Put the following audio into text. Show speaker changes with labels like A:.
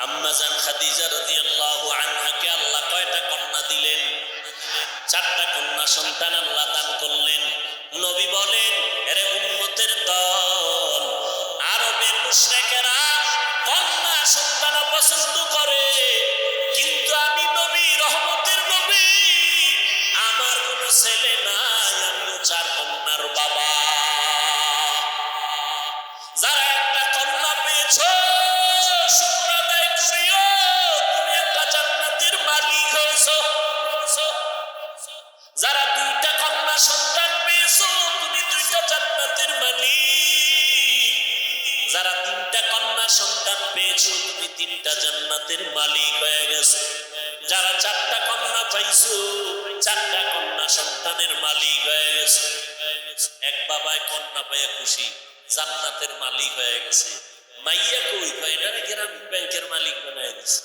A: আম্মা জান খাদিজা রাদিয়াল্লাহু আনহাকে আল্লাহ কয়টা কন্যা দিলেন? 4টা কন্যা সন্তান আল্লাহ দান করলেন। নবী বলেন, আরে উম্মতের দল, আরবের মুশরিকেরা কন্যা সন্তান পছন্দ করে, কিন্তু আমি নবী, রহমতের নবী, আমার কোনো ছেলে নাই, আমিও 4 কন্যার বাবা। যারা একটা কন্যা পেয়েছো শুকর আদায় করিও, তুমি একটা জান্নাতের মালিক হয়েছো। যারা 2টা কন্যা সন্তান পেয়েছো, তুমি 2টা জান্নাতের মালিক। যারা 3টা কন্যা সন্তান পেয়েছো, তুমি 3টা জান্নাতের মালিক হয়ে গেছো। যারা 4টা কন্যা পাইছো, 4টা কন্যা সন্তানের মালিক হয়ে গেছে। এক বাবায় কন্যা পেয়ে খুশি, জান্নাতের মালিক হয়ে গেছে। মাইয়া কই? কয় না, গ্রামীণ ব্যাংকের মালিক বানায় দিছে।